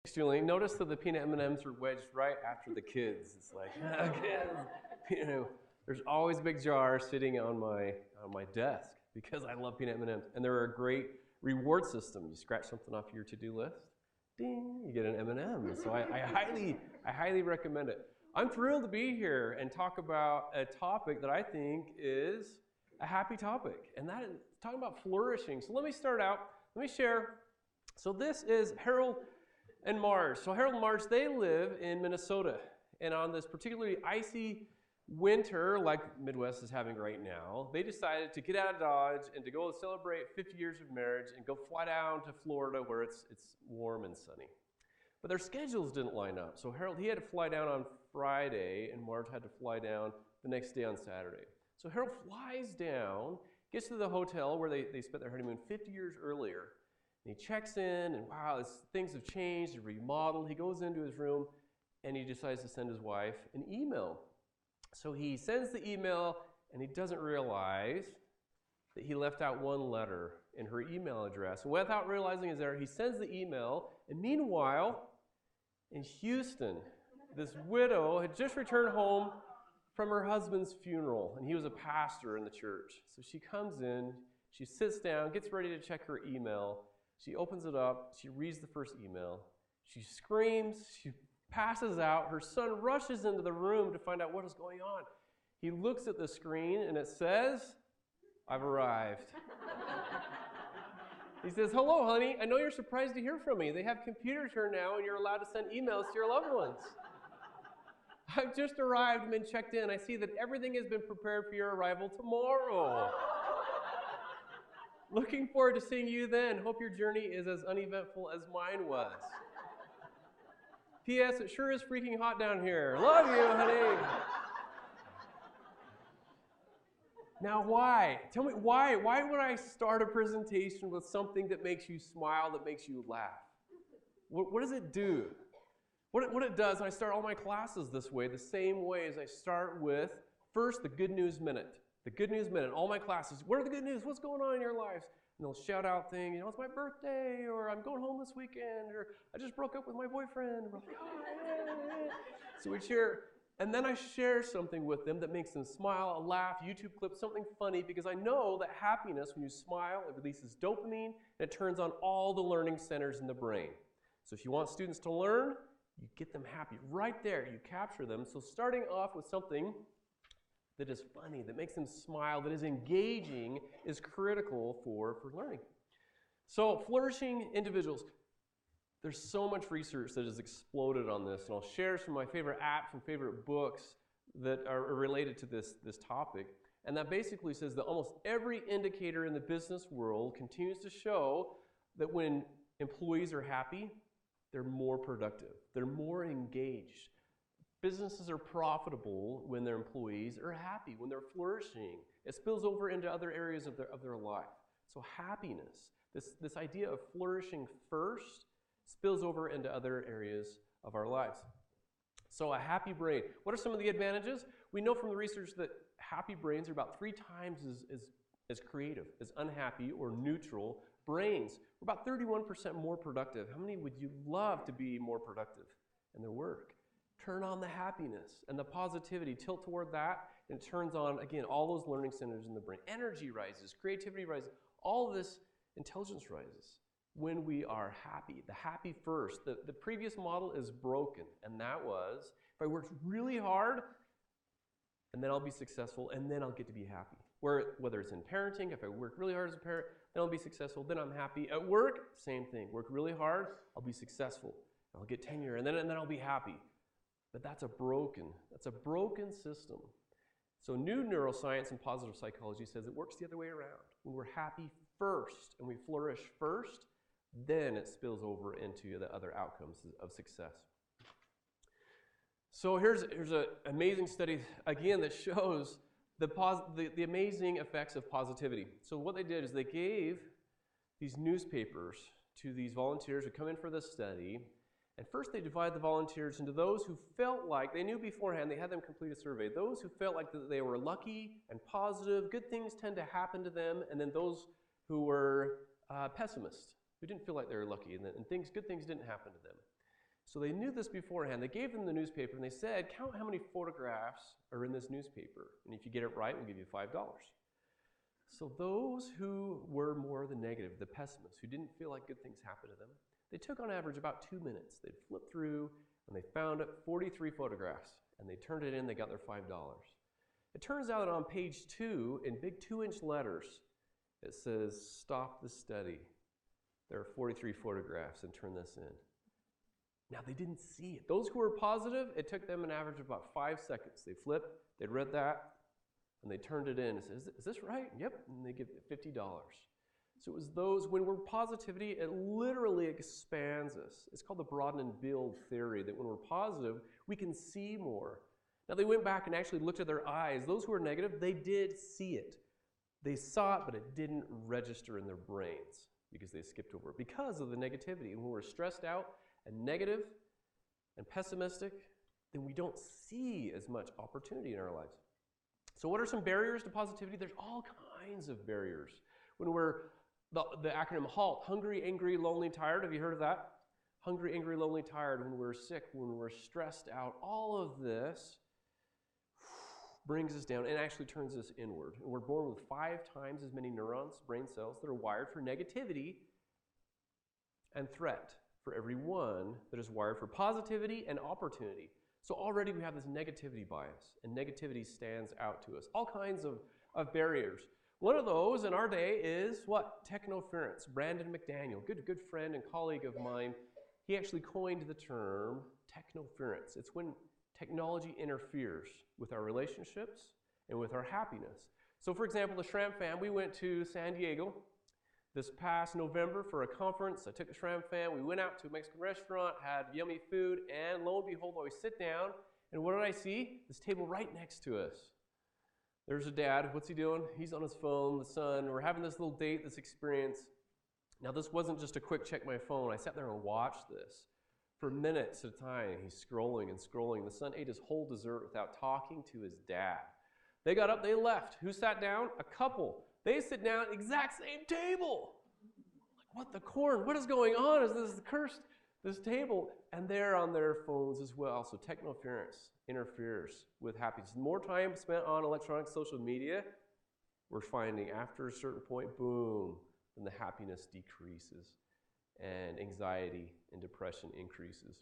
Julian, notice that the peanut M&Ms are wedged right after the kids. It's like, there's always a big jar sitting on my desk because I love peanut M&Ms, and they're a great reward system. You scratch something off your to-do list, ding, you get an M&M. So I highly recommend it. I'm thrilled to be here and talk about a topic that I think is a happy topic, and that is talking about flourishing. So let me start out. Let me share. So this is Harold and Marge. So Harold and Marge, they live in Minnesota. And on this particularly icy winter, like Midwest is having right now, they decided to get out of Dodge and to go celebrate 50 years of marriage and go fly down to Florida where it's warm and sunny. But their schedules didn't line up. So Harold, he had to fly down on Friday, and Marge had to fly down the next day on Saturday. So Harold flies down, gets to the hotel where they spent their honeymoon 50 years earlier. And he checks in, and wow, things have changed and remodeled. He goes into his room, and he decides to send his wife an email. So he sends the email, and he doesn't realize that he left out one letter in her email address. And without realizing his error, he sends the email, and meanwhile, in Houston, this widow had just returned home from her husband's funeral, and he was a pastor in the church. So she comes in, she sits down, gets ready to check her email. She opens it up, she reads the first email, she screams, she passes out. Her son rushes into the room to find out what is going on. He looks at the screen, and it says, "I've arrived." He says, "Hello, honey. I know you're surprised to hear from me. They have computers here now, and you're allowed to send emails to your loved ones. I've just arrived and been checked in. I see that everything has been prepared for your arrival tomorrow. Looking forward to seeing you then. Hope your journey is as uneventful as mine was. P.S. It sure is freaking hot down here. Love you, honey." Now why? Tell me why? Why would I start a presentation with something that makes you smile, that makes you laugh? What does it do? What it does, and I start all my classes this way, the same way as I start with, first, the good news minute. The good news minute, all my classes, what are the good news? What's going on in your lives? And they'll shout out things, it's my birthday, or I'm going home this weekend, or I just broke up with my boyfriend. And we're like, oh, yeah. So we share, and then I share something with them that makes them smile, a laugh, YouTube clip, something funny, because I know that happiness, when you smile, it releases dopamine, and it turns on all the learning centers in the brain. So if you want students to learn, you get them happy. Right there, you capture them. So starting off with something that is funny, that makes them smile, that is engaging, is critical for learning. So flourishing individuals, there's so much research that has exploded on this, and I'll share some of my favorite apps and favorite books that are related to this topic. And that basically says that almost every indicator in the business world continues to show that when employees are happy, they're more productive, they're more engaged. Businesses are profitable when their employees are happy, when they're flourishing. It spills over into other areas of their life. So happiness, this idea of flourishing first, spills over into other areas of our lives. So a happy brain. What are some of the advantages? We know from the research that happy brains are about 3 times as creative as unhappy or neutral brains. We're about 31% more productive. How many would you love to be more productive in their work? Turn on the happiness and the positivity, tilt toward that, and it turns on, again, all those learning centers in the brain. Energy rises, creativity rises, all of this intelligence rises when we are happy. The happy first. The previous model is broken, and that was, if I worked really hard, and then I'll be successful, and then I'll get to be happy. Whether it's in parenting, if I work really hard as a parent, then I'll be successful, then I'm happy. At work, same thing. Work really hard, I'll be successful. I'll get tenure, and then I'll be happy. But that's a broken system. So new neuroscience and positive psychology says it works the other way around. When we're happy first and we flourish first, then it spills over into the other outcomes of success. So here's an amazing study, again, that shows the amazing effects of positivity. So what they did is they gave these newspapers to these volunteers who come in for this study. And first they divide the volunteers into those who felt like, they knew beforehand, they had them complete a survey, those who felt like that they were lucky and positive, good things tend to happen to them, and then those who were pessimists, who didn't feel like they were lucky and good things didn't happen to them. So they knew this beforehand. They gave them the newspaper and they said, count how many photographs are in this newspaper. And if you get it right, we'll give you $5. So those who were more the negative, the pessimists, who didn't feel like good things happened to them, they took on average about 2 minutes. They'd flip through and they found 43 photographs and they turned it in, they got their $5. It turns out that on page 2, in big 2-inch letters, it says, stop the study. There are 43 photographs and turn this in. Now, they didn't see it. Those who were positive, it took them an average of about 5 seconds. They flipped, they read that, and they turned it in and said, is this right? Yep, and they give $50. So it was those, when we're positivity, it literally expands us. It's called the broaden and build theory, that when we're positive, we can see more. Now, they went back and actually looked at their eyes. Those who were negative, they did see it. They saw it, but it didn't register in their brains because they skipped over it because of the negativity. And when we're stressed out and negative and pessimistic, then we don't see as much opportunity in our lives. So what are some barriers to positivity? There's all kinds of barriers. When we're, the acronym HALT, hungry, angry, lonely, tired. Have you heard of that? Hungry, angry, lonely, tired. When we're sick, when we're stressed out, all of this brings us down and actually turns us inward. And we're born with 5 times as many neurons, brain cells, that are wired for negativity and threat for every one that is wired for positivity and opportunity. So already we have this negativity bias, and negativity stands out to us. All kinds of barriers. One of those in our day is what? Technoference. Brandon McDaniel, good friend and colleague of mine, he actually coined the term technoference. It's when technology interferes with our relationships and with our happiness. So for example, the Shram fam, we went to San Diego this past November for a conference. I took the Shram fam, we went out to a Mexican restaurant, had yummy food, and lo and behold, I sit down, and what did I see? This table right next to us. There's a dad, what's he doing? He's on his phone, the son, we're having this little date, this experience. Now this wasn't just a quick check my phone, I sat there and watched this for minutes at a time. He's scrolling and scrolling. The son ate his whole dessert without talking to his dad. They got up, they left. Who sat down? A couple. They sit down at the exact same table. Like, what the corn? What is going on? Is this cursed, this table? And they're on their phones as well. So technoference interferes with happiness. The more time spent on electronic social media, we're finding after a certain point, boom, then the happiness decreases and anxiety and depression increases.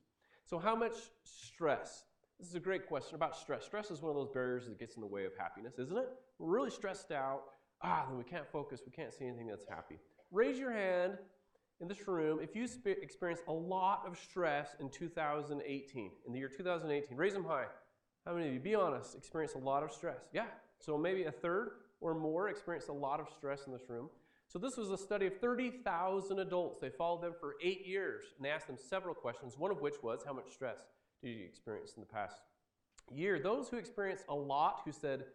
So how much stress? This is a great question about stress. Stress is one of those barriers that gets in the way of happiness, isn't it? We're really stressed out. Then we can't focus. We can't see anything that's happy. Raise your hand in this room if you experienced a lot of stress in 2018, in the year 2018. Raise them high. How many of you, be honest, experienced a lot of stress? Yeah. So maybe a third or more experienced a lot of stress in this room. So this was a study of 30,000 adults. They followed them for 8 years, and they asked them several questions, one of which was, how much stress did you experience in the past year? Those who experienced a lot, who said,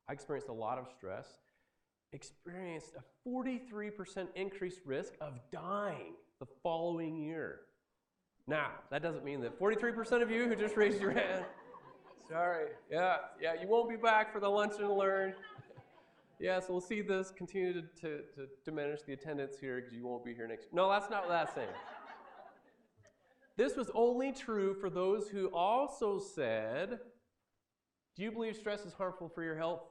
I experienced a lot of stress, experienced a 43% increased risk of dying the following year. Now, that doesn't mean that 43% of you who just raised your hand, sorry, yeah, you won't be back for the lunch and learn. Yeah, so we'll see this continue to diminish the attendance here because you won't be here next year. No, that's not what that's saying. This was only true for those who also said, do you believe stress is harmful for your health?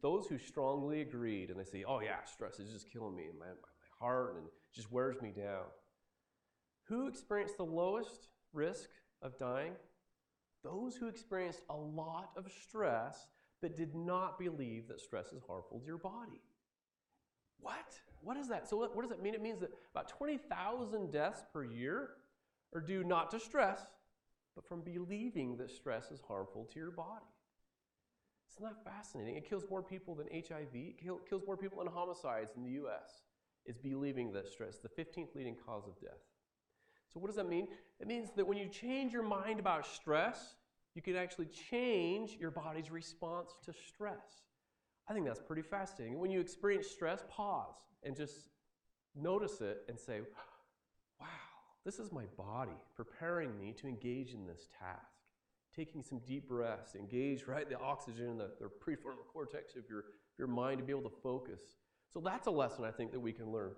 Those who strongly agreed, and they say, oh yeah, stress is just killing me in my heart and it just wears me down. Who experienced the lowest risk of dying? Those who experienced a lot of stress but did not believe that stress is harmful to your body. What? What is that? So what does that mean? It means that about 20,000 deaths per year are due not to stress, but from believing that stress is harmful to your body. Isn't that fascinating? It kills more people than HIV. It kills more people than homicides in the U.S. It's believing that stress, the 15th leading cause of death. So what does that mean? It means that when you change your mind about stress, you can actually change your body's response to stress. I think that's pretty fascinating. When you experience stress, pause and just notice it and say, wow, this is my body preparing me to engage in this task. Taking some deep breaths, engage the oxygen in the prefrontal cortex of your mind to be able to focus. So that's a lesson I think that we can learn.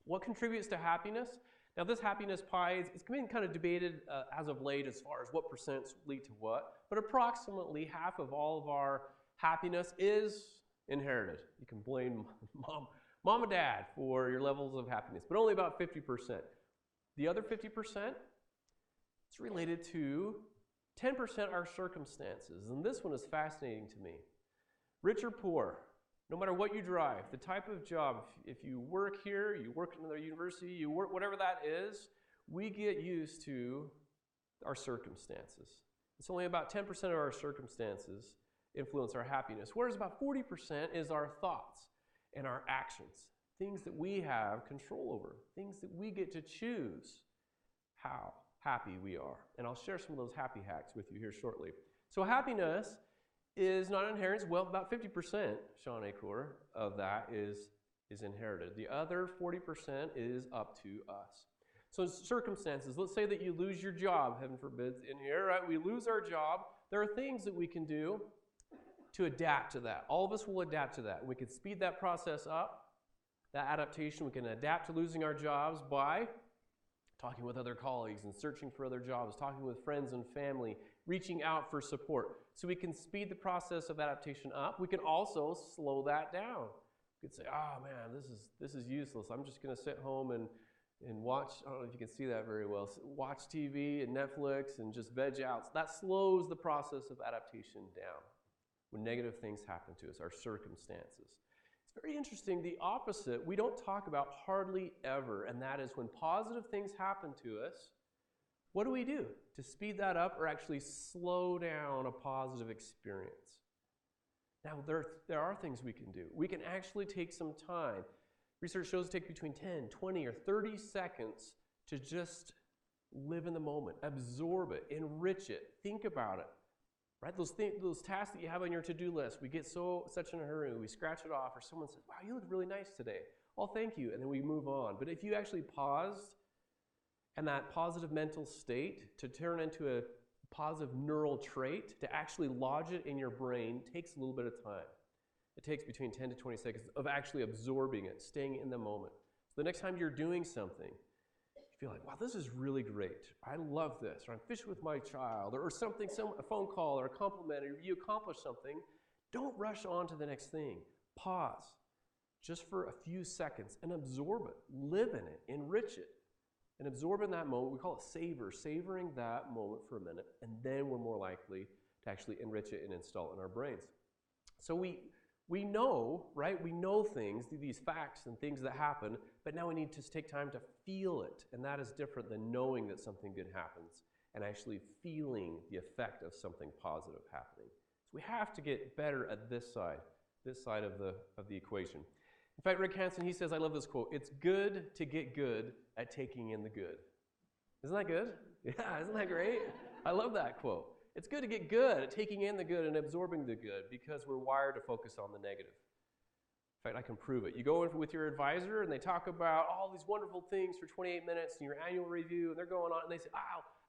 What contributes to happiness? Now, this happiness pie, it's been kind of debated as of late as far as what percents lead to what, but approximately half of all of our happiness is inherited. You can blame mom and dad for your levels of happiness, but only about 50%. The other 50%, it's related to 10% our circumstances, and this one is fascinating to me. Rich or poor, no matter what you drive, the type of job, if you work here, you work at another university, you work whatever that is, we get used to our circumstances. It's only about 10% of our circumstances influence our happiness, whereas about 40% is our thoughts and our actions, things that we have control over, things that we get to choose how happy we are. And I'll share some of those happy hacks with you here shortly. So happiness is not inherited. Well, about 50%, Sean Acor, of that is inherited. The other 40% is up to us. So circumstances, let's say that you lose your job, heaven forbid, in here, right? We lose our job. There are things that we can do to adapt to that. All of us will adapt to that. We can speed that process up, that adaptation. We can adapt to losing our jobs by talking with other colleagues and searching for other jobs, talking with friends and family, reaching out for support. So we can speed the process of adaptation up. We can also slow that down. You could say, oh man, this is useless. I'm just going to sit home and watch, I don't know if you can see that very well, watch TV and Netflix and just veg out. That slows the process of adaptation down when negative things happen to us, our circumstances. It's very interesting, the opposite we don't talk about hardly ever, and that is when positive things happen to us, what do we do to speed that up or actually slow down a positive experience? Now, there are things we can do. We can actually take some time. Research shows it takes between 10, 20, or 30 seconds to just live in the moment, absorb it, enrich it, think about it. Right? Those tasks that you have on your to-do list, we get such in a hurry, we scratch it off, or someone says, wow, you look really nice today. Oh, thank you, and then we move on. But if you actually paused and that positive mental state to turn into a positive neural trait, to actually lodge it in your brain, takes a little bit of time. It takes between 10 to 20 seconds of actually absorbing it, staying in the moment. So the next time you're doing something, you feel like, wow, this is really great. I love this. Or I'm fishing with my child, or something, a phone call, or a compliment, or you accomplish something. Don't rush on to the next thing. Pause just for a few seconds and absorb it. Live in it. Enrich it. And absorb in that moment. We call it savor. Savoring that moment for a minute. And then we're more likely to actually enrich it and install it in our brains. So we know, right? We know things, these facts and things that happen, but now we need to take time to feel it. And that is different than knowing that something good happens and actually feeling the effect of something positive happening. So we have to get better at this side of the equation. In fact, Rick Hansen, he says, I love this quote, it's good to get good at taking in the good. Isn't that good? Yeah, isn't that great? I love that quote. It's good to get good at taking in the good and absorbing the good because we're wired to focus on the negative. In fact, I can prove it. You go in with your advisor and they talk about all these wonderful things for 28 minutes in your annual review, and they're going on, and they say,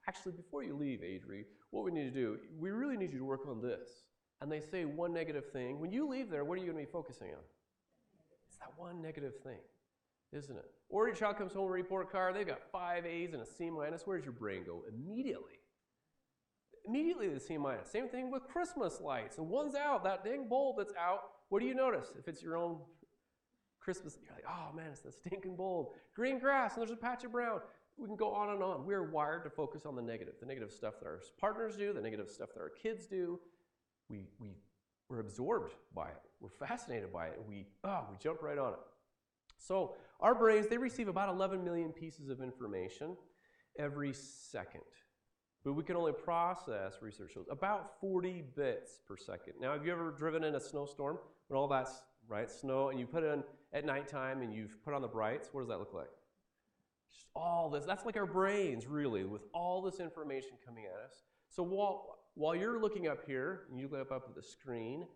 actually, before you leave, Adri, what we need to do, we really need you to work on this. And they say one negative thing. When you leave there, what are you going to be focusing on? It's that one negative thing, isn't it? Or your child comes home with a report card, they've got 5 A's and a C minus. Where's your brain go? Immediately the C minus. Same thing with Christmas lights. And one's out, that dang bulb that's out. What do you notice? If it's your own Christmas, you're like, oh man, it's the stinking bulb. Green grass, and there's a patch of brown. We can go on and on. We're wired to focus on the negative stuff that our partners do, the negative stuff that our kids do. We're absorbed by it. We're fascinated by it. We jump right on it. So our brains, they receive about 11 million pieces of information every second. But we can only process, research shows, about 40 bits per second. Now, have you ever driven in a snowstorm when all that's, right, snow, and you put it in at nighttime and you've put on the brights? What does that look like? Just all this. That's like our brains, really, with all this information coming at us. So while you're looking up here, and you look up at the screen,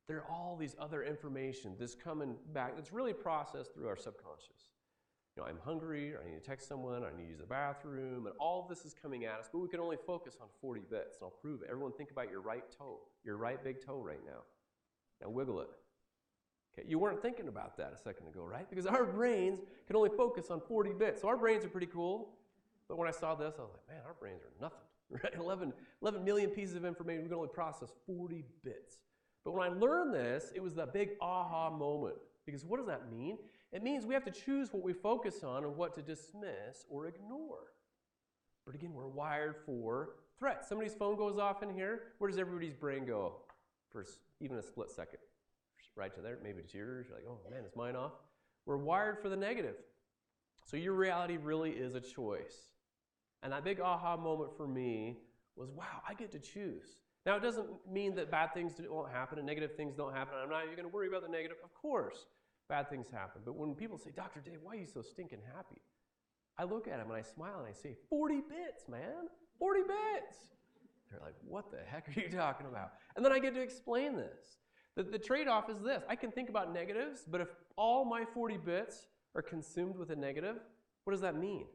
there are all these other information that's coming back that's really processed through our subconscious. You know, I'm hungry, or I need to text someone, or I need to use the bathroom, and all of this is coming at us, but we can only focus on 40 bits, and I'll prove it. Everyone think about your right toe, your right big toe right now. Now wiggle it. Okay, you weren't thinking about that a second ago, right? Because our brains can only focus on 40 bits. So our brains are pretty cool. But when I saw this, I was like, man, our brains are nothing. Right? 11 million pieces of information, we can only process 40 bits. But when I learned this, it was that big aha moment. Because what does that mean? It means we have to choose what we focus on and what to dismiss or ignore. But again, we're wired for threats. Somebody's phone goes off in here. Where does everybody's brain go for even a split second? Right to there, maybe it's yours. You're like, oh man, is mine off? We're wired for the negative. So your reality really is a choice. And that big aha moment for me was, wow, I get to choose. Now, it doesn't mean that bad things won't happen and negative things don't happen. I'm not even going to worry about the negative. Of course, bad things happen. But when people say, Dr. Dave, why are you so stinking happy? I look at them and I smile and I say, 40 bits, man. 40 bits. They're like, what the heck are you talking about? And then I get to explain this. The trade-off is this. I can think about negatives, but if all my 40 bits are consumed with a negative, what does that mean?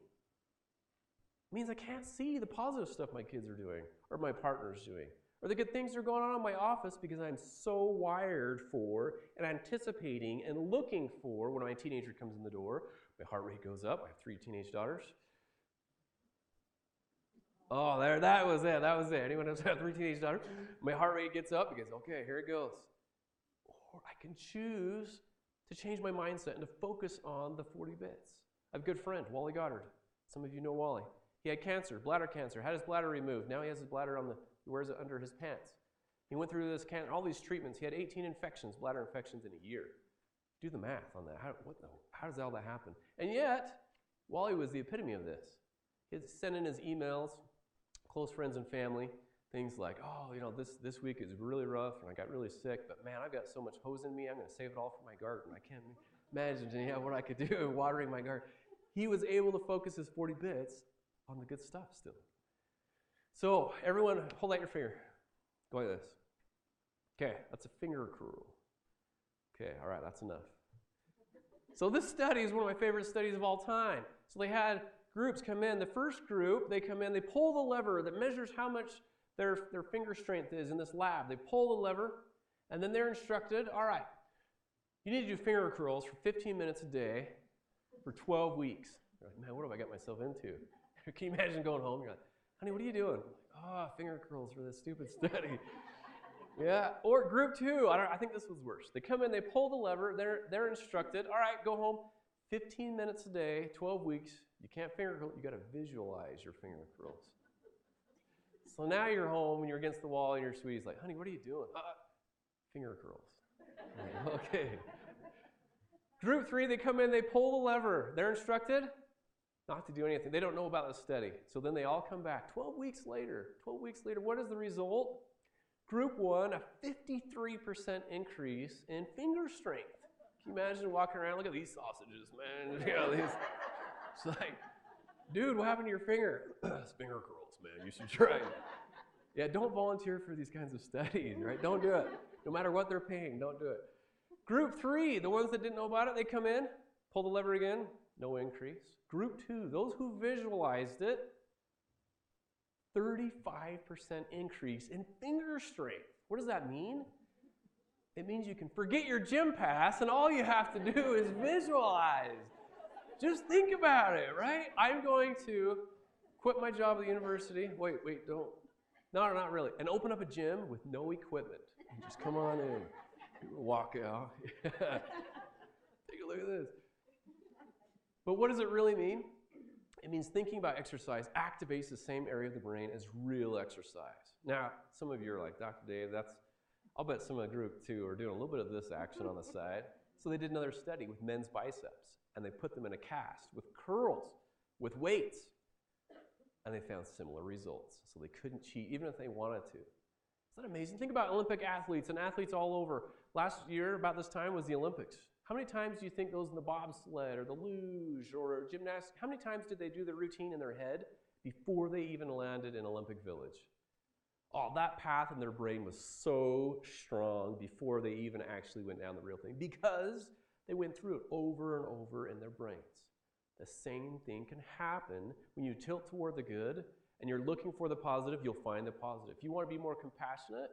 It means I can't see the positive stuff my kids are doing or my partner's doing or the good things that are going on in my office because I'm so wired for and anticipating and looking for when my teenager comes in the door. My heart rate goes up. I have 3 teenage daughters. Oh, there, that was it. That was it. Anyone else have 3 teenage daughters? My heart rate gets up because, okay, here it goes. Or I can choose to change my mindset and to focus on the 40 bits. I have a good friend, Wally Goddard. Some of you know Wally. He had cancer, bladder cancer, had his bladder removed. Now he has his bladder he wears it under his pants. He went through all these treatments. He had 18 infections, bladder infections in a year. Do the math on that. How does all that happen? And yet, Wally was the epitome of this. He'd send in his emails, close friends and family, things like, oh, this week is really rough and I got really sick, but man, I've got so much hose in me, I'm going to save it all for my garden. I can't imagine what I could do watering my garden. He was able to focus his 40 bits on the good stuff still. So everyone, hold out your finger. Go like this. Okay, that's a finger curl. Okay, all right, that's enough. So this study is one of my favorite studies of all time. So they had groups come in. The first group, they come in, they pull the lever that measures how much their finger strength is in this lab. They pull the lever, and then they're instructed, all right, you need to do finger curls for 15 minutes a day for 12 weeks. You're like, man, what have I got myself into? Can you imagine going home? You're like, honey, what are you doing? Oh, finger curls for this stupid study. Yeah, or group 2, I think this was worse. They come in, they pull the lever, they're instructed, all right, go home, 15 minutes a day, 12 weeks. You can't finger curl, you got to visualize your finger curls. So now you're home and you're against the wall and your sweetie's like, honey, what are you doing? Finger curls. Okay. Group 3, they come in, they pull the lever. They're instructed not to do anything. They don't know about the study. So then they all come back. 12 weeks later, what is the result? Group 1, a 53% increase in finger strength. Can you imagine walking around? Look at these sausages, man. It's like, dude, what happened to your finger? It's finger curls, man. You should try it. Yeah, don't volunteer for these kinds of studies, right? Don't do it. No matter what they're paying, don't do it. Group 3, the ones that didn't know about it, they come in, pull the lever again, no increase. Group 2, those who visualized it, 35% increase in finger strength. What does that mean? It means you can forget your gym pass and all you have to do is visualize. Just think about it, right? I'm going to quit my job at the university. Wait, don't. No, not really. And open up a gym with no equipment. And just come on in. Walk out. Take a look at this. But what does it really mean? It means thinking about exercise activates the same area of the brain as real exercise. Now, some of you are like, Dr. Dave, I'll bet some of the group 2 are doing a little bit of this action on the side. So they did another study with men's biceps, and they put them in a cast with curls, with weights, and they found similar results. So they couldn't cheat even if they wanted to. Isn't that amazing? Think about Olympic athletes and athletes all over. Last year, about this time, was the Olympics. How many times do you think those in the bobsled or the luge or gymnastics, how many times did they do the routine in their head before they even landed in Olympic Village? Oh, that path in their brain was so strong before they even actually went down the real thing because they went through it over and over in their brains. The same thing can happen when you tilt toward the good and you're looking for the positive, you'll find the positive. If you want to be more compassionate,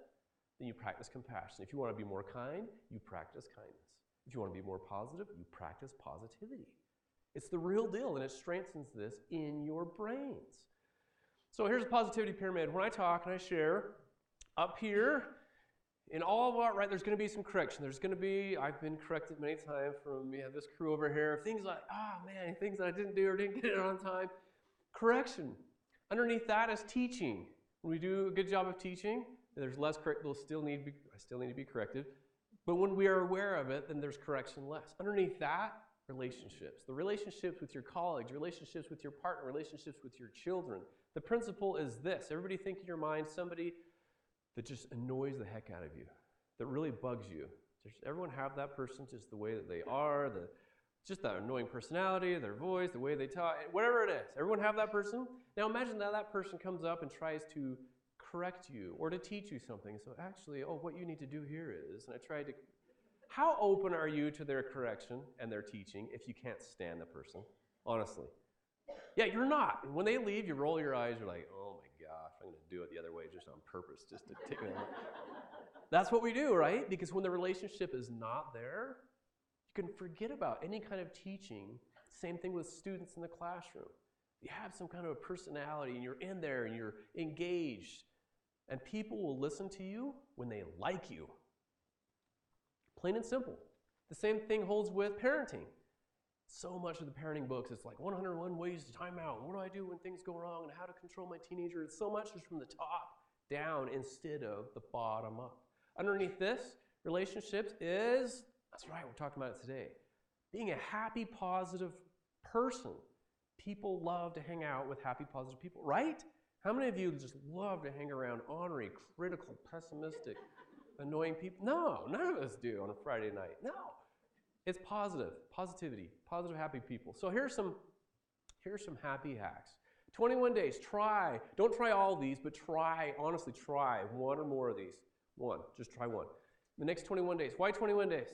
then you practice compassion. If you want to be more kind, you practice kindness. If you want to be more positive, you practice positivity. It's the real deal, and it strengthens this in your brains. So here's a positivity pyramid. When I talk and I share, up here, in all of our, right, there's going to be some correction. There's going to be, I've been corrected many times from this crew over here, things like, things that I didn't do or didn't get it on time. Correction. Underneath that is teaching. When we do a good job of teaching, there's less correct, I still need to be corrected. But when we are aware of it, then there's correction less. Underneath that, relationships. The relationships with your colleagues, relationships with your partner, relationships with your children. The principle is this. Everybody think in your mind somebody that just annoys the heck out of you, that really bugs you. Does everyone have that person, just the way that they are, just that annoying personality, their voice, the way they talk, whatever it is. Everyone have that person? Now imagine that person comes up and tries to correct you or to teach you something. So actually, what you need to do here is, and I tried to, how open are you to their correction and their teaching if you can't stand the person? Honestly. Yeah, you're not. When they leave, you roll your eyes, you're like, oh my gosh, I'm going to do it the other way just on purpose, just to take it. That's what we do, right? Because when the relationship is not there, you can forget about any kind of teaching. Same thing with students in the classroom. You have some kind of a personality, and you're in there, and you're engaged, and people will listen to you when they like you. Plain and simple. The same thing holds with parenting. So much of the parenting books, it's like 101 ways to time out. What do I do when things go wrong and how to control my teenager? It's so much is from the top down instead of the bottom up. Underneath this, relationships is, that's right, we're talking about it today, being a happy, positive person. People love to hang out with happy, positive people, right? How many of you just love to hang around ornery, critical, pessimistic, annoying people? No, none of us do on a Friday night. No. It's positivity, positive, happy people. So here's some happy hacks. 21 days, don't try all these, but honestly try one or more of these. Just try one. The next 21 days. Why 21 days?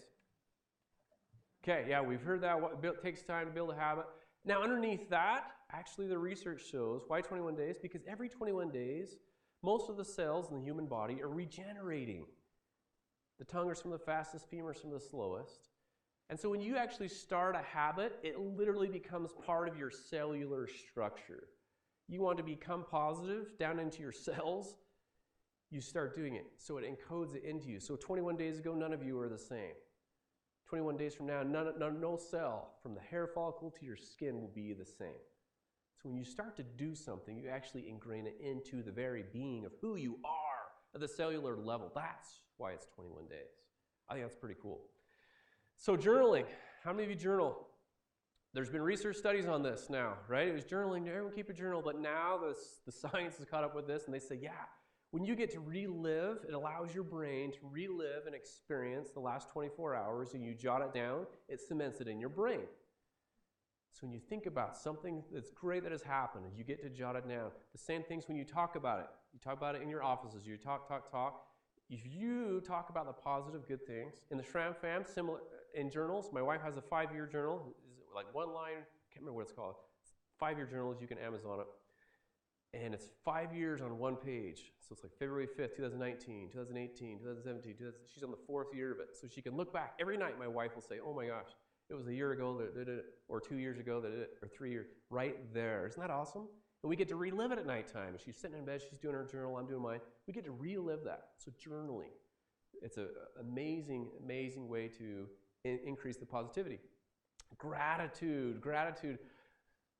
Okay, yeah, we've heard that. It takes time to build a habit. Now underneath that, actually the research shows, why 21 days? Because every 21 days, most of the cells in the human body are regenerating. The tongue are some of the fastest, femur some of the slowest. And so when you actually start a habit, it literally becomes part of your cellular structure. You want to become positive down into your cells, you start doing it. So it encodes it into you. So 21 days ago, none of you are the same. 21 days from now, no cell from the hair follicle to your skin will be the same. So when you start to do something, you actually ingrain it into the very being of who you are at the cellular level. That's why it's 21 days. I think that's pretty cool. So journaling, how many of you journal? There's been research studies on this now, right? It was journaling, everyone keep a journal, but now the science has caught up with this and they say, yeah, when you get to relive, it allows your brain to relive and experience the last 24 hours and you jot it down, it cements it in your brain. So when you think about something that's great that has happened, you get to jot it down. The same things when you talk about it. You talk about it in your offices, you talk. If you talk about the positive, good things, in the Shram fam, similar in journals, my wife has a 5-year journal, like one line, can't remember what it's called. 5-year journals, you can Amazon it. And it's 5 years on one page. So it's like February 5th, 2019, 2018, 2017, she's on the 4th year of it. So she can look back. Every night my wife will say, oh my gosh, it was a year ago that did it, or 2 years ago that did it, or 3 years, right there. Isn't that awesome? And we get to relive it at nighttime. She's sitting in bed, she's doing her journal, I'm doing mine. We get to relive that. So journaling, it's an amazing, amazing way to increase the positivity. Gratitude.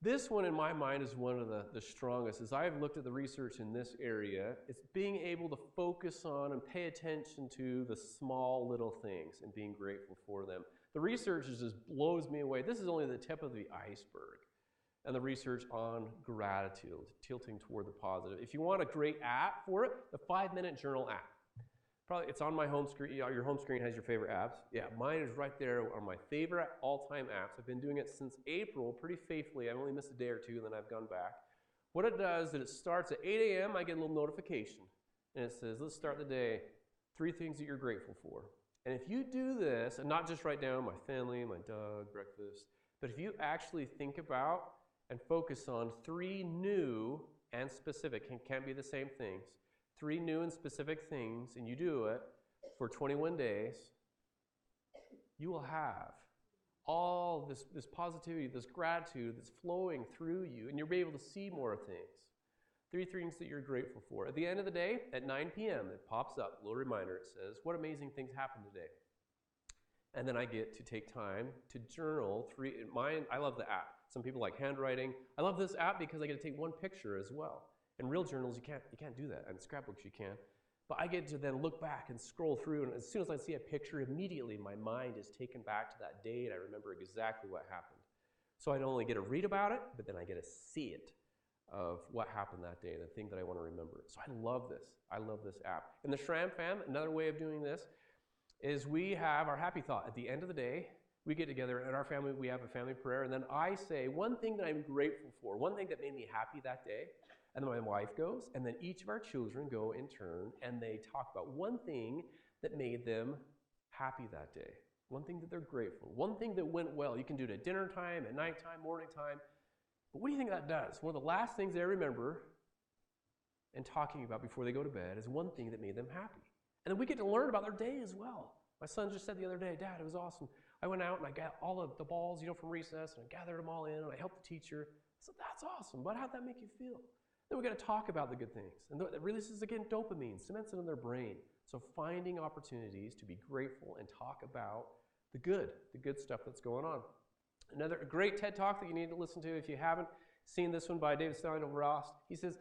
This one in my mind is one of the strongest. As I've looked at the research in this area, it's being able to focus on and pay attention to the small little things and being grateful for them. The research just blows me away. This is only the tip of the iceberg. And the research on gratitude, tilting toward the positive. If you want a great app for it, the 5-Minute Journal app. Probably it's on my home screen. Your home screen has your favorite apps. Yeah, mine is right there on my favorite all-time apps. I've been doing it since April pretty faithfully. I've only missed a day or two, and then I've gone back. What it does is it starts at 8 a.m. I get a little notification, and it says, let's start the day, 3 things that you're grateful for. And if you do this, and not just write down my family, my dog, breakfast, but if you actually think about and focus on 3 new and specific, can't be the same things, 3 new and specific things, and you do it for 21 days, you will have all this positivity, this gratitude that's flowing through you, and you'll be able to see more things. 3 things that you're grateful for. At the end of the day, at 9 p.m., it pops up, a little reminder. It says, what amazing things happened today? And then I get to take time to journal. I love the app. Some people like handwriting. I love this app because I get to take one picture as well. In real journals, you can't do that. And scrapbooks, you can. But I get to then look back and scroll through, and as soon as I see a picture, immediately my mind is taken back to that day, and I remember exactly what happened. So I don't only get to read about it, but then I get to see it, of what happened that day, the thing that I want to remember. So I love this. I love this app. In the Shram Fam, another way of doing this is we have our happy thought. At the end of the day, we get together, and in our family, we have a family prayer, and then I say one thing that I'm grateful for, one thing that made me happy that day, and then my wife goes, and then each of our children go in turn, and they talk about one thing that made them happy that day, one thing that they're grateful, one thing that went well. You can do it at dinner time, at nighttime, morning time. But what do you think that does? One of the last things they remember and talking about before they go to bed is one thing that made them happy. And then we get to learn about their day as well. My son just said the other day, Dad, it was awesome. I went out and I got all of the balls, from recess, and I gathered them all in, and I helped the teacher. I said, that's awesome, but how'd that make you feel? Then we got to talk about the good things. And it releases, again, dopamine, cements it in their brain. So finding opportunities to be grateful and talk about the good stuff that's going on. Another great TED Talk that you need to listen to if you haven't seen this one by David Steindl-Ross. He says,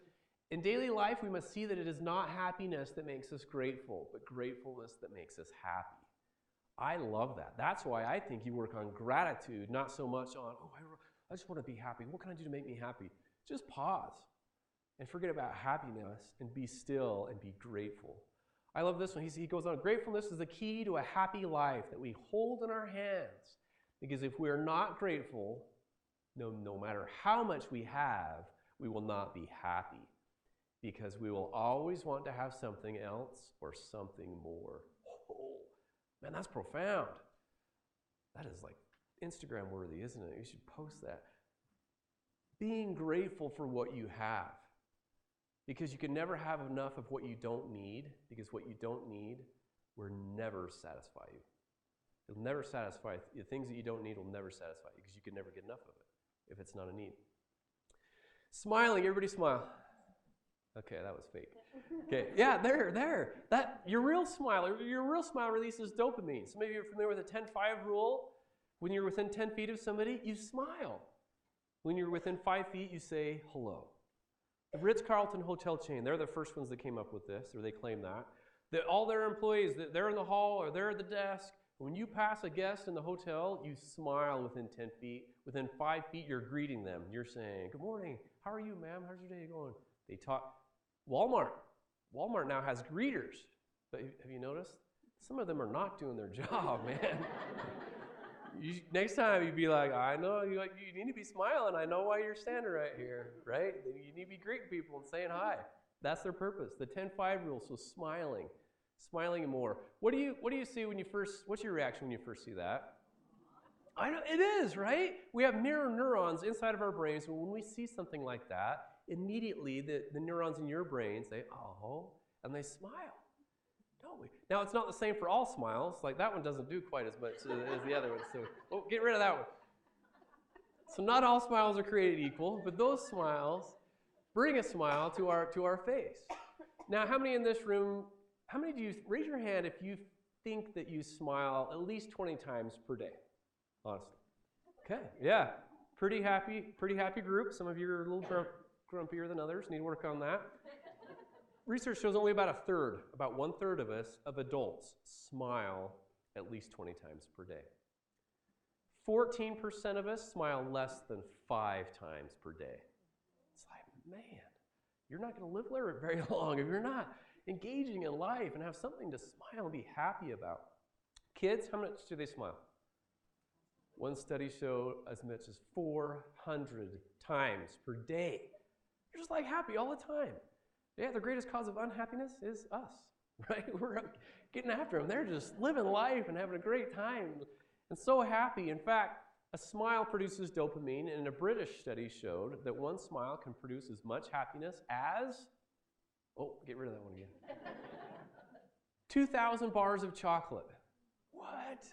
in daily life, we must see that it is not happiness that makes us grateful, but gratefulness that makes us happy. I love that. That's why I think you work on gratitude, not so much on, I just want to be happy. What can I do to make me happy? Just pause and forget about happiness and be still and be grateful. I love this one. He goes on, gratefulness is the key to a happy life that we hold in our hands. Because if we are not grateful, no matter how much we have, we will not be happy. Because we will always want to have something else or something more. Oh, man, that's profound. That is like Instagram worthy, isn't it? You should post that. Being grateful for what you have. Because you can never have enough of what you don't need, because what you don't need will never satisfy you. It'll never satisfy. The things that you don't need will never satisfy you, because you can never get enough of it if it's not a need. Smiling, everybody smile. Okay, that was fake. Okay, yeah, there. Your real smile releases dopamine. Some of you are familiar with the 10-5 rule. When you're within 10 feet of somebody, you smile. When you're within 5 feet, you say hello. The Ritz-Carlton hotel chain, they're the first ones that came up with this, or they claim that all their employees, they're in the hall or they're at the desk. When you pass a guest in the hotel, you smile within 10 feet. Within 5 feet, you're greeting them. You're saying, good morning. How are you, ma'am? How's your day going? They talk. Walmart now has greeters. But have you noticed? Some of them are not doing their job, man. Next time, you'd be like, I know, you need to be smiling. I know why you're standing right here, right? You need to be greeting people and saying hi. That's their purpose. The 10-5 rule, so smiling more. What do you see when you first, what's your reaction when you first see that? I know, it is, right? We have mirror neurons inside of our brains, and when we see something like that, immediately the neurons in your brain say, oh, and they smile. Don't we? Now, it's not the same for all smiles. Like, that one doesn't do quite as much as the other one, so get rid of that one. So not all smiles are created equal, but those smiles bring a smile to our face. Now, how many in this room, do you, raise your hand if you think that you smile at least 20 times per day, honestly. Okay, yeah, pretty happy group. Some of you are a little grumpier than others, need to work on that. Research shows only about one third of us, of adults, smile at least 20 times per day. 14% of us smile less than 5 times per day. It's like, man, you're not going to live very long if you're not engaging in life and have something to smile and be happy about. Kids, how much do they smile? One study showed as much as 400 times per day. You're just like happy all the time. Yeah, the greatest cause of unhappiness is us, right? We're getting after them. They're just living life and having a great time and so happy. In fact, a smile produces dopamine, and a British study showed that one smile can produce as much happiness as, get rid of that one again, 2,000 bars of chocolate. What?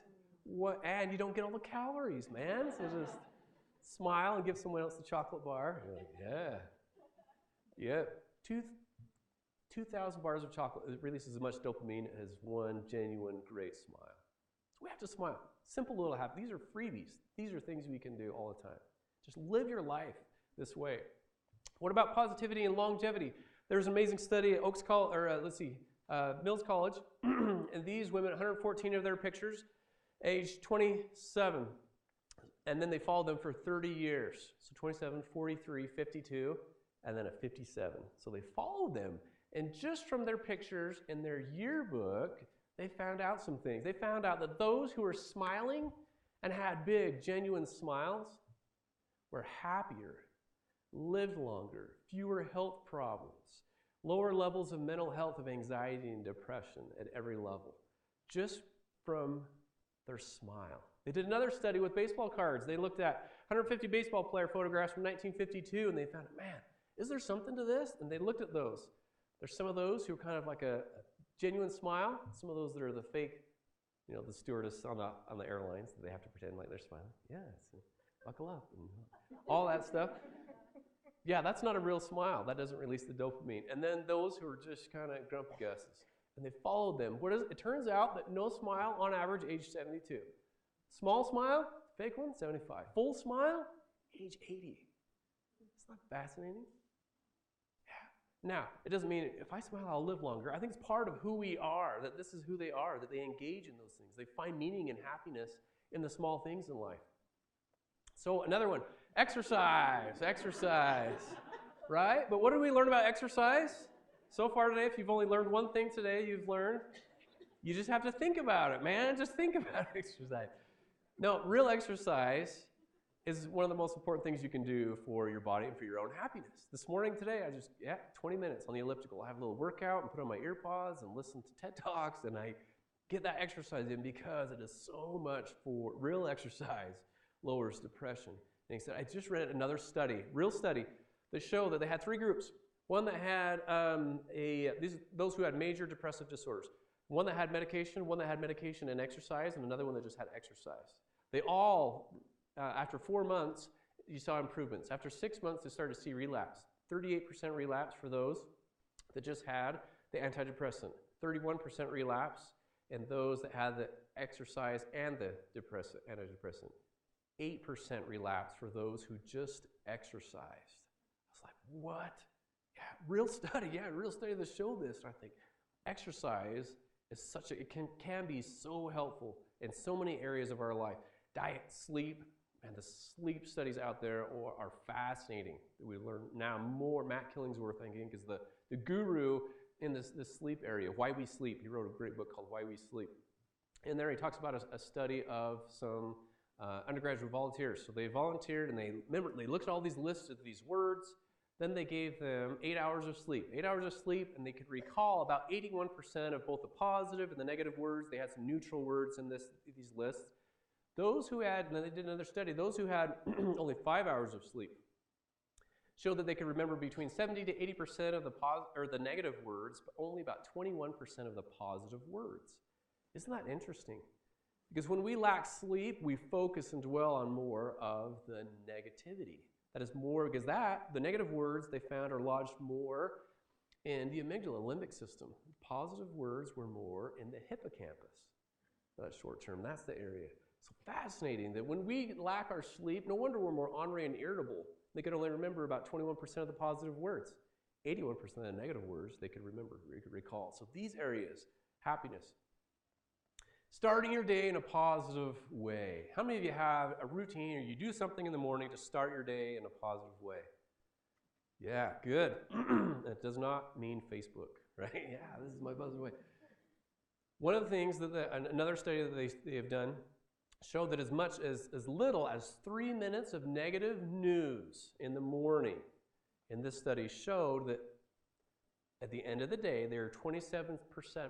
And you don't get all the calories, man. So just smile and give someone else the chocolate bar. You're like, yeah. Yep. 2,000 bars of chocolate, it releases as much dopamine as one genuine great smile. So we have to smile. Simple little habits. These are freebies. These are things we can do all the time. Just live your life this way. What about positivity and longevity? There's an amazing study at Mills College, and these women, 114 of their pictures, age 27, and then they followed them for 30 years. So 27, 43, 52, and then a 57. So they followed them, and just from their pictures in their yearbook, they found out some things. They found out that those who were smiling and had big, genuine smiles were happier, lived longer, fewer health problems, lower levels of mental health, of anxiety and depression at every level, just from their smile. They did another study with baseball cards. They looked at 150 baseball player photographs from 1952, and they found, man, is there something to this? And they looked at those. There's some of those who are kind of like a genuine smile, some of those that are the fake, the stewardess on the airlines, they have to pretend like they're smiling. Yeah, buckle up, and all that stuff. Yeah, that's not a real smile. That doesn't release the dopamine. And then those who are just kind of grumpy gusses. And they followed them. It turns out that no smile, on average, age 72. Small smile, fake one, 75. Full smile, age 80. Isn't that fascinating? Yeah. Now, it doesn't mean if I smile, I'll live longer. I think it's part of who we are, that this is who they are, that they engage in those things. They find meaning and happiness in the small things in life. So another one, exercise, right? But what did we learn about exercise? So far today, if you've only learned one thing today, you just have to think about it, man. Just think about exercise. No, real exercise is one of the most important things you can do for your body and for your own happiness. This morning today, 20 minutes on the elliptical. I have a little workout and put on my ear pods and listen to TED Talks, and I get that exercise in because it is so much for real exercise. Lowers depression. And he said, I just read another study, real study, that showed that they had three groups. One that had those who had major depressive disorders. One that had medication and exercise, and another one that just had exercise. They all, after 4 months, you saw improvements. After 6 months, they started to see relapse. 38% relapse for those that just had the antidepressant. 31% relapse in those that had the exercise and the antidepressant. 8% relapse for those who just exercised. I was like, what? Yeah, real study that showed this. And I think exercise is it can be so helpful in so many areas of our life. Diet, sleep, and the sleep studies out there are fascinating. We learn now more. Matt Killingsworth, I think, is the guru in this sleep area, Why We Sleep. He wrote a great book called Why We Sleep. And there he talks about a study of some undergraduate volunteers. So they volunteered and they looked at all these lists of these words. Then they gave them 8 hours of sleep. 8 hours of sleep, and they could recall about 81% of both the positive and the negative words. They had some neutral words in these lists. Those who had, and they did another study, those who had only 5 hours of sleep showed that they could remember between 70 to 80% of the negative words, but only about 21% of the positive words. Isn't that interesting? Because when we lack sleep, we focus and dwell on more of the negativity. That is more, because the negative words they found are lodged more in the amygdala, limbic system. Positive words were more in the hippocampus. That's short term, that's the area. So fascinating that when we lack our sleep, no wonder we're more ornery and irritable. They could only remember about 21% of the positive words. 81% of the negative words they could remember, they could recall. So these areas, happiness. Starting your day in a positive way. How many of you have a routine or you do something in the morning to start your day in a positive way? Yeah, good. That does not mean Facebook, right? Yeah, this is my positive way. One of the things that another study that they have done showed that as little as 3 minutes of negative news in the morning in this study showed that at the end of the day, they are 27%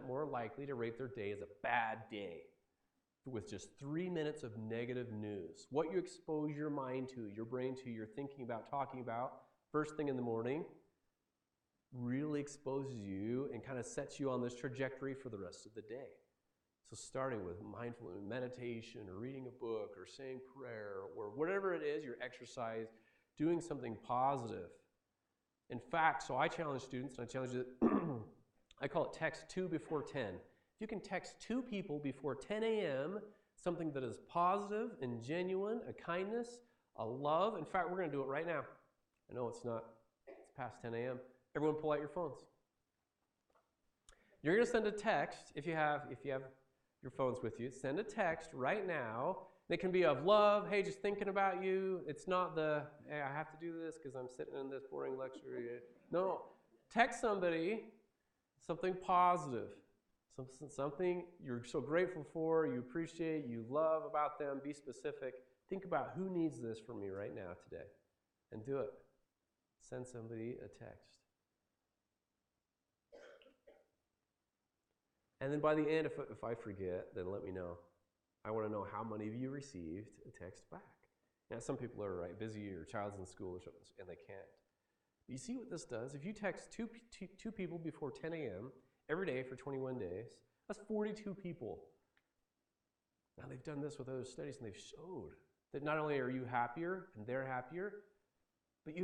more likely to rate their day as a bad day with just 3 minutes of negative news. What you expose your mind to, your brain to, you're thinking about, talking about, first thing in the morning, really exposes you and kind of sets you on this trajectory for the rest of the day. So starting with mindful meditation or reading a book or saying prayer or whatever it is, your exercise, doing something positive. In fact, so I challenge students, and I challenge you, I call it text 2 before 10. If you can text 2 people before 10 a.m., something that is positive and genuine, a kindness, a love. In fact, we're going to do it right now. I know it's past 10 a.m. Everyone pull out your phones. You're going to send a text, if you have your phones with you, send a text right now. It can be of love, hey, just thinking about you. It's not the, hey, I have to do this because I'm sitting in this boring lecture. No, text somebody something positive, something you're so grateful for, you appreciate, you love about them. Be specific. Think about who needs this from me right now today, and do it. Send somebody a text. And then by the end, if I forget, then let me know. I want to know how many of you received a text back. Now, some people are busy, or child's in school or something, and they can't. You see what this does? If you text two people before 10 a.m. every day for 21 days, that's 42 people. Now, they've done this with other studies, and they've showed that not only are you happier and they're happier, but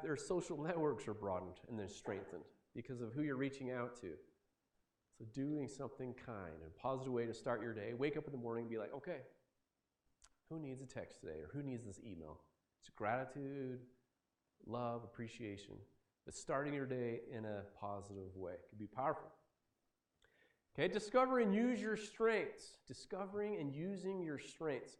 their social networks are broadened and they're strengthened because of who you're reaching out to. So doing something kind and a positive way to start your day. Wake up in the morning and be like, okay, who needs a text today, or who needs this email? It's gratitude, love, appreciation. But starting your day in a positive way can be powerful. Okay, discover and use your strengths. Discovering and using your strengths.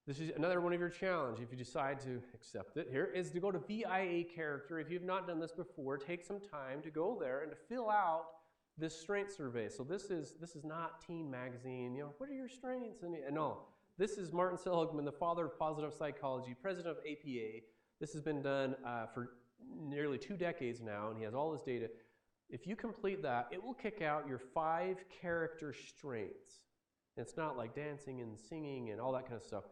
This is another one of your challenges, if you decide to accept it here, is to go to VIA character. If you've not done this before, take some time to go there and to fill out this strength survey. So this is not Teen Magazine, what are your strengths? And no, this is Martin Seligman, the father of positive psychology, president of APA. This has been done for nearly 2 decades now, and he has all this data. If you complete that, it will kick out your 5 character strengths. And it's not like dancing and singing and all that kind of stuff.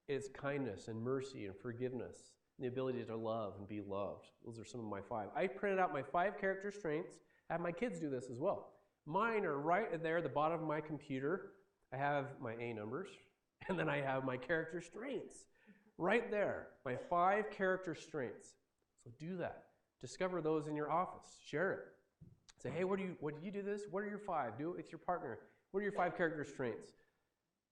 It's kindness and mercy and forgiveness, and the ability to love and be loved. Those are some of my 5. I printed out my 5 character strengths. I have my kids do this as well. Mine are right there at the bottom of my computer. I have my A numbers, and then I have my character strengths right there, my 5 character strengths. So do that. Discover those in your office. Share it. Say, hey, what do you do this? What are your 5? Do it with your partner. What are your 5 character strengths?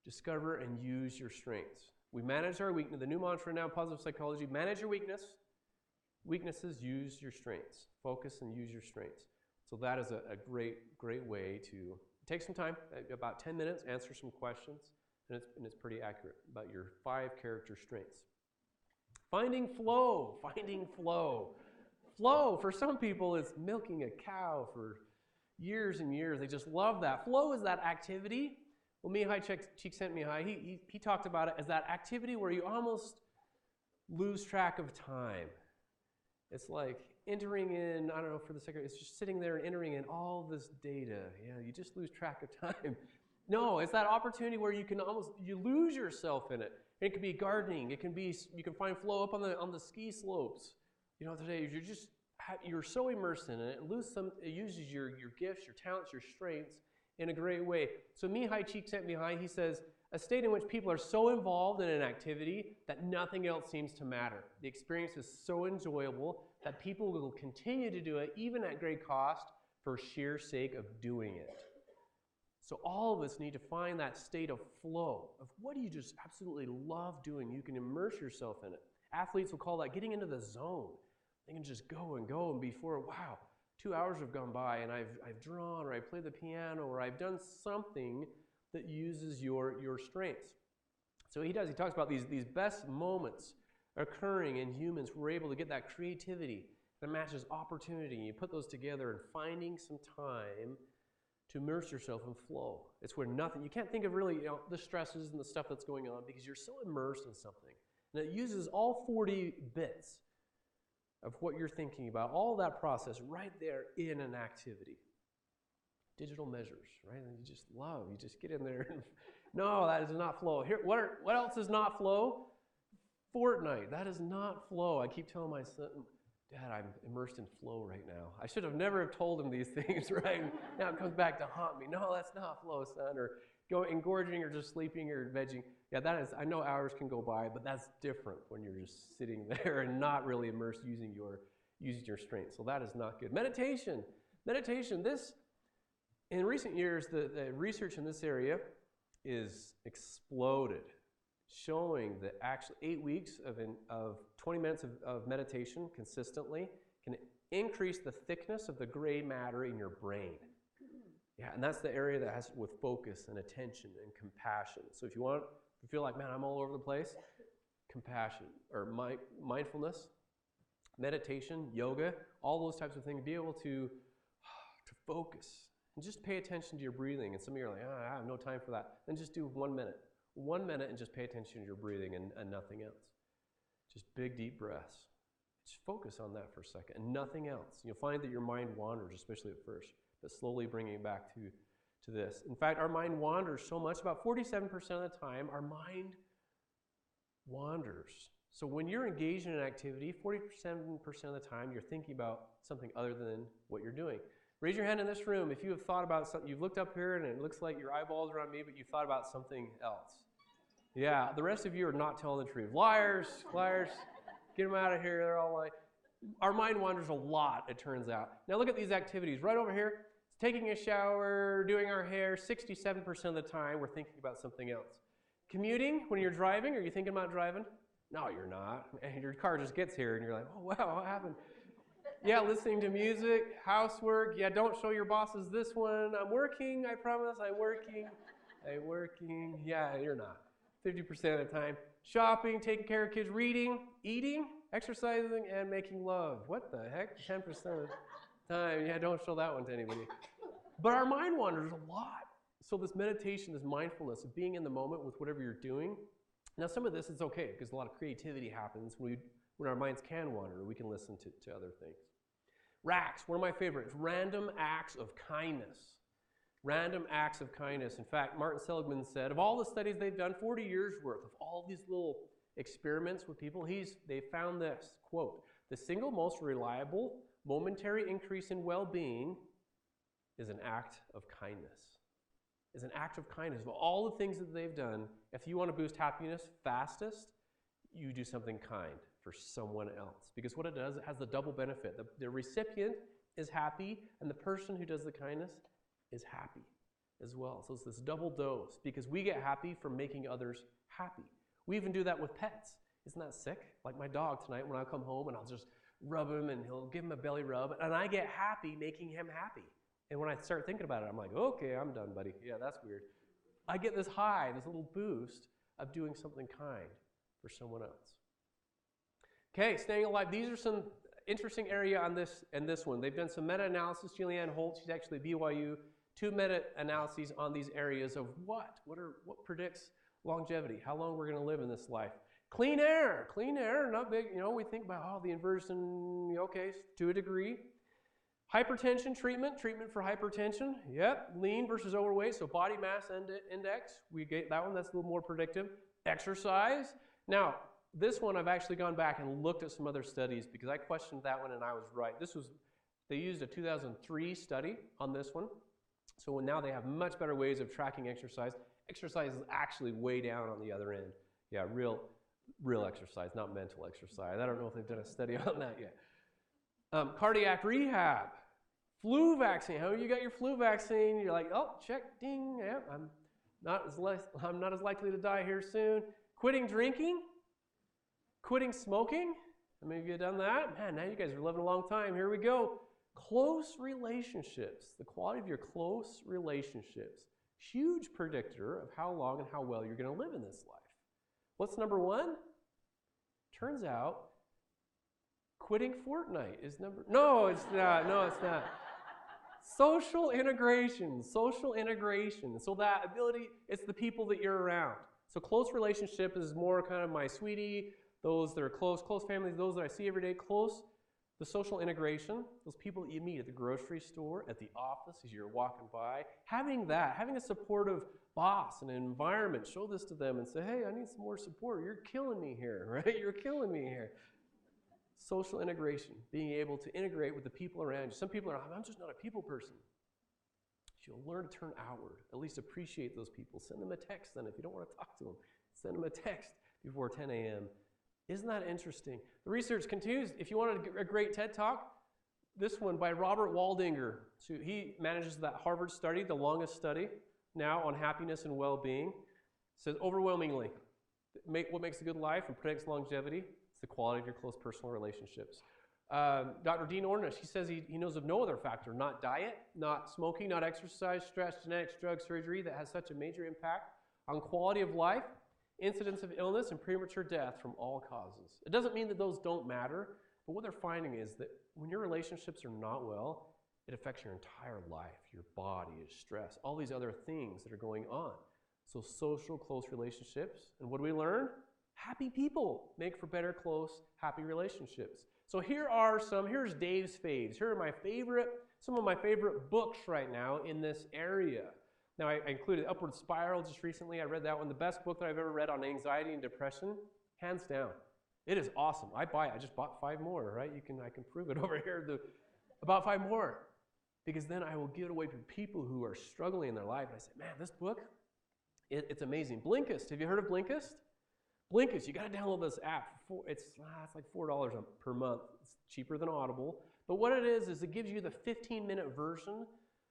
Discover and use your strengths. We manage our weakness. The new mantra now, positive psychology, manage your weaknesses, use your strengths. Focus and use your strengths. So that is a great way to take some time, about 10 minutes, answer some questions, and it's pretty accurate about your 5 character strengths. Finding flow. Flow, for some people, is milking a cow for years and years. They just love that. Flow is that activity. Well, Mihai Csikszentmihalyi, he talked about it as that activity where you almost lose track of time. It's like entering in, I don't know, for the second, it's just sitting there and entering in all this data. You just lose track of time. No, it's that opportunity where you lose yourself in it. It can be gardening. It can be, you can find flow up on the ski slopes. Today you're so immersed in it. It uses your gifts, your talents, your strengths in a great way. So Mihai Csikszentmihalyi, he says, a state in which people are so involved in an activity that nothing else seems to matter. The experience is so enjoyable that people will continue to do it, even at great cost, for sheer sake of doing it. So all of us need to find that state of flow, of what do you just absolutely love doing. You can immerse yourself in it. Athletes will call that getting into the zone. They can just go, and before, wow, 2 hours have gone by, and I've drawn, or I played the piano, or I've done something that uses your strengths. So he talks about these best moments occurring in humans who are able to get that creativity that matches opportunity. You put those together and finding some time to immerse yourself in flow. It's where you can't think of really the stresses and the stuff that's going on because you're so immersed in something. And it uses all 40 bits of what you're thinking about, all that process right there in an activity. Digital measures, right? And you just get in there. No, that is not flow. Here, what else is not flow? Fortnite, that is not flow. I keep telling my son, God, I'm immersed in flow right now. I should have never have told him these things, right? Now it comes back to haunt me. No, that's not flow, son. Or engorging or just sleeping or vegging. Yeah, that is, I know hours can go by, but that's different when you're just sitting there and not really immersed using your strength. So that is not good. Meditation, this, in recent years, the research in this area is exploded, showing that actually 8 weeks of 20 minutes of meditation consistently can increase the thickness of the gray matter in your brain. Yeah, and that's the area that has with focus and attention and compassion. So if you feel like, man, I'm all over the place, compassion or mindfulness, meditation, yoga, all those types of things, be able to focus and just pay attention to your breathing. And some of you are like, oh, I have no time for that. Then just do 1 minute. 1 minute and just pay attention to your breathing and nothing else. Just big, deep breaths. Just focus on that for a second and nothing else. You'll find that your mind wanders, especially at first, but slowly bringing it back to this. In fact, our mind wanders so much, about 47% of the time, our mind wanders. So when you're engaged in an activity, 47% of the time, you're thinking about something other than what you're doing. Raise your hand in this room if you have thought about something. You've looked up here and it looks like your eyeballs are on me, but you've thought about something else. Yeah, the rest of you are not telling the truth. Liars, get them out of here. They're all lying. Our mind wanders a lot, it turns out. Now look at these activities. Right over here, it's taking a shower, doing our hair. 67% of the time, we're thinking about something else. Commuting, when you're driving, are you thinking about driving? No, you're not. And your car just gets here and you're like, oh, wow, what happened? Yeah, listening to music, housework. Yeah, don't show your bosses this one. I'm working, I promise, I'm working. Yeah, you're not. 50% of the time. Shopping, taking care of kids, reading, eating, exercising, and making love. What the heck? 10% of the time. Yeah, don't show that one to anybody. But our mind wanders a lot. So this meditation, this mindfulness of being in the moment with whatever you're doing. Now some of this is okay because a lot of creativity happens when our minds can wander. We can listen to other things. RACs, one of my favorites, random acts of kindness. Random acts of kindness. In fact, Martin Seligman said, of all the studies they've done, 40 years worth of all these little experiments with people, they found this, quote, the single most reliable momentary increase in well-being is an act of kindness. Is an act of kindness. Of all the things that they've done, if you want to boost happiness fastest, you do something kind for someone else. Because what it does, it has the double benefit. The recipient is happy, and the person who does the kindness is happy as well. So it's this double dose, because we get happy from making others happy. We even do that with pets. Isn't that sick? Like my dog tonight, when I come home and I'll just rub him and he'll give him a belly rub, and I get happy making him happy. And when I start thinking about it, I'm like, okay, I'm done, buddy. Yeah, that's weird. I get this high, this little boost of doing something kind for someone else. Okay, staying alive. These are some interesting area on this one. They've done some meta-analysis. Julianne Holt, she's actually BYU, 2 meta-analyses on these areas of what predicts longevity, how long we're going to live in this life. Clean air, not big. You know, we think about, the inversion, okay, to a degree. Hypertension treatment for hypertension. Yep, lean versus overweight, so body mass index. We get that one, that's a little more predictive. Exercise. Now, this one I've actually gone back and looked at some other studies because I questioned that one and I was right. They used a 2003 study on this one. So now they have much better ways of tracking exercise. Exercise is actually way down on the other end. Yeah, real exercise, not mental exercise. I don't know if they've done a study on that yet. Cardiac rehab, flu vaccine. How you got your flu vaccine? You're like, oh, check, ding. Yeah, I'm not as likely to die here soon. Quitting drinking, quitting smoking. How many of you have done that? Man, now you guys are living a long time. Here we go. Close relationships, the quality of your close relationships. Huge predictor of how long and how well you're going to live in this life. What's number one? Turns out, quitting Fortnite is no, it's not. Social integration. So that ability, it's the people that you're around. So close relationship is more kind of my sweetie, those that are close families, those that I see every day, close. The social integration, those people that you meet at the grocery store, at the office as you're walking by, having a supportive boss and an environment, show this to them and say, hey, I need some more support. You're killing me here, right? You're killing me here. Social integration, being able to integrate with the people around you. Some people are, I'm just not a people person. You'll learn to turn outward, at least appreciate those people. Send them a text then if you don't want to talk to them. Send them a text before 10 a.m. Isn't that interesting? The research continues. If you wanted a great TED Talk, this one by Robert Waldinger. So he manages that Harvard study, the longest study now on happiness and well-being. Says overwhelmingly, what makes a good life and predicts longevity is the quality of your close personal relationships. Dr. Dean Ornish, he says he knows of no other factor, not diet, not smoking, not exercise, stress, genetics, drugs, surgery, that has such a major impact on quality of life, incidence of illness, and premature death from all causes. It doesn't mean that those don't matter, but what they're finding is that when your relationships are not well, it affects your entire life, your body, your stress, all these other things that are going on. So social, close relationships. And what do we learn? Happy people make for better, close, happy relationships. So here's Dave's faves. Here are some of my favorite books right now in this area. Now, I included Upward Spiral just recently. I read that one. The best book that I've ever read on anxiety and depression, hands down. It is awesome. I just bought 5 more, right? I can prove it over here. About 5 more. Because then I will give it away to people who are struggling in their life. And I say, man, this book, it's amazing. Blinkist, have you heard of Blinkist? Blinkist, you got to download this app. It's like $4 per month. It's cheaper than Audible. But what it is it gives you the 15-minute version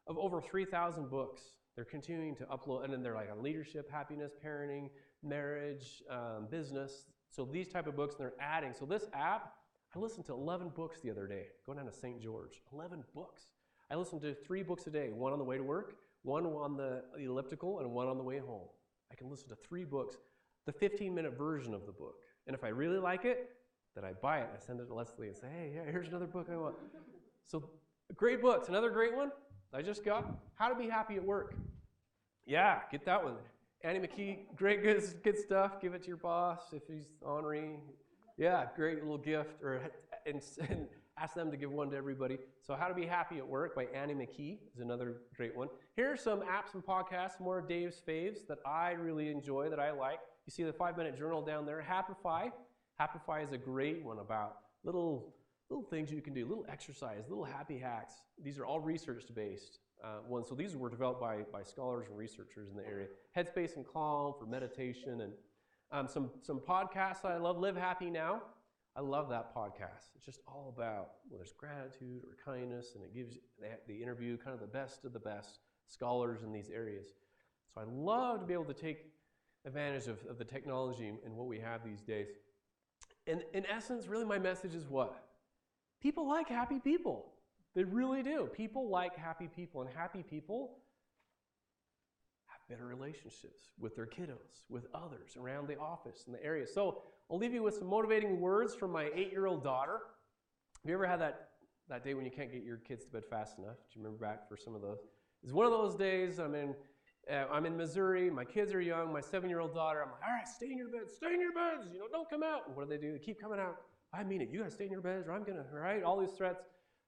of over 3,000 books. They're continuing to upload, and then they're like on leadership, happiness, parenting, marriage, business. So these type of books, and they're adding. So this app, I listened to 11 books the other day, going down to St. George. 11 books. I listened to 3 books a day, one on the way to work, one on the elliptical, and one on the way home. I can listen to 3 books, the 15-minute version of the book. And if I really like it, then I buy it. I send it to Leslie and say, hey, yeah, here's another book I want. So great books. Another great one I just got, How to Be Happy at Work. Yeah, get that one. Annie McKee, great, good stuff. Give it to your boss if he's ornery. Yeah, great little gift. And ask them to give one to everybody. So How to Be Happy at Work by Annie McKee is another great one. Here are some apps and podcasts, more of Dave's faves that I really enjoy, that I like. You see the 5-minute journal down there. Happify. Happify is a great one about little things you can do, little exercise, little happy hacks. These are all research-based ones. So these were developed by scholars and researchers in the area. Headspace and Calm for meditation, and some podcasts that I love. Live Happy Now. I love that podcast. It's just all about, well, there's gratitude or kindness, and it gives the interview kind of the best of the best scholars in these areas. So I love to be able to take advantage of the technology and what we have these days. And in essence, really my message is what? People like happy people. They really do. People like happy people, and happy people have better relationships with their kiddos, with others around the office in the area. So I'll leave you with some motivating words from my 8-year-old daughter. Have you ever had that day when you can't get your kids to bed fast enough? Do you remember back for some of those? It's one of those days. I'm in Missouri. My kids are young. My 7-year-old daughter. I'm like, all right, stay in your beds. Stay in your beds. Don't come out. And what do? They keep coming out. I mean it. You got to stay in your beds, or I'm gonna. Right? All these threats.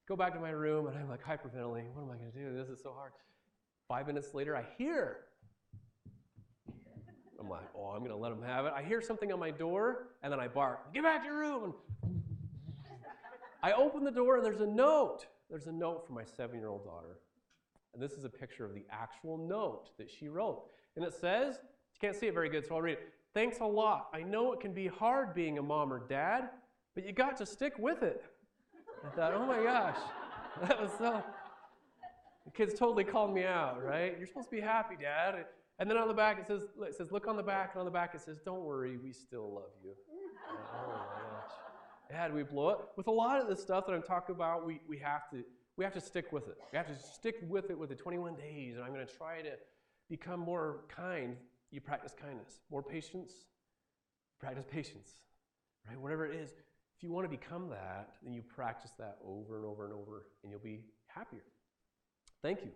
Go back to my room, and I'm like hyperventilating. What am I gonna do? This is so hard. 5 minutes later, I hear. I'm like, oh, I'm gonna let them have it. I hear something on my door, and then I bark. Get back to your room. And I open the door, and there's a note. There's a note from my 7-year-old daughter. And this is a picture of the actual note that she wrote. And it says, you can't see it very good, so I'll read it. Thanks a lot. I know it can be hard being a mom or dad, but you got to stick with it. I thought, oh my gosh, that was so... The kids totally called me out, right? You're supposed to be happy, Dad. And then on the back it says, look on the back, and on the back it says, don't worry, we still love you. Oh my gosh. Dad, we blow it. With a lot of the stuff that I'm talking about, we have to stick with it. We have to stick with it with the 21 days, and I'm going to try to become more kind. You practice kindness. More patience, practice patience, right? Whatever it is, if you want to become that, then you practice that over and over and over, and you'll be happier. Thank you.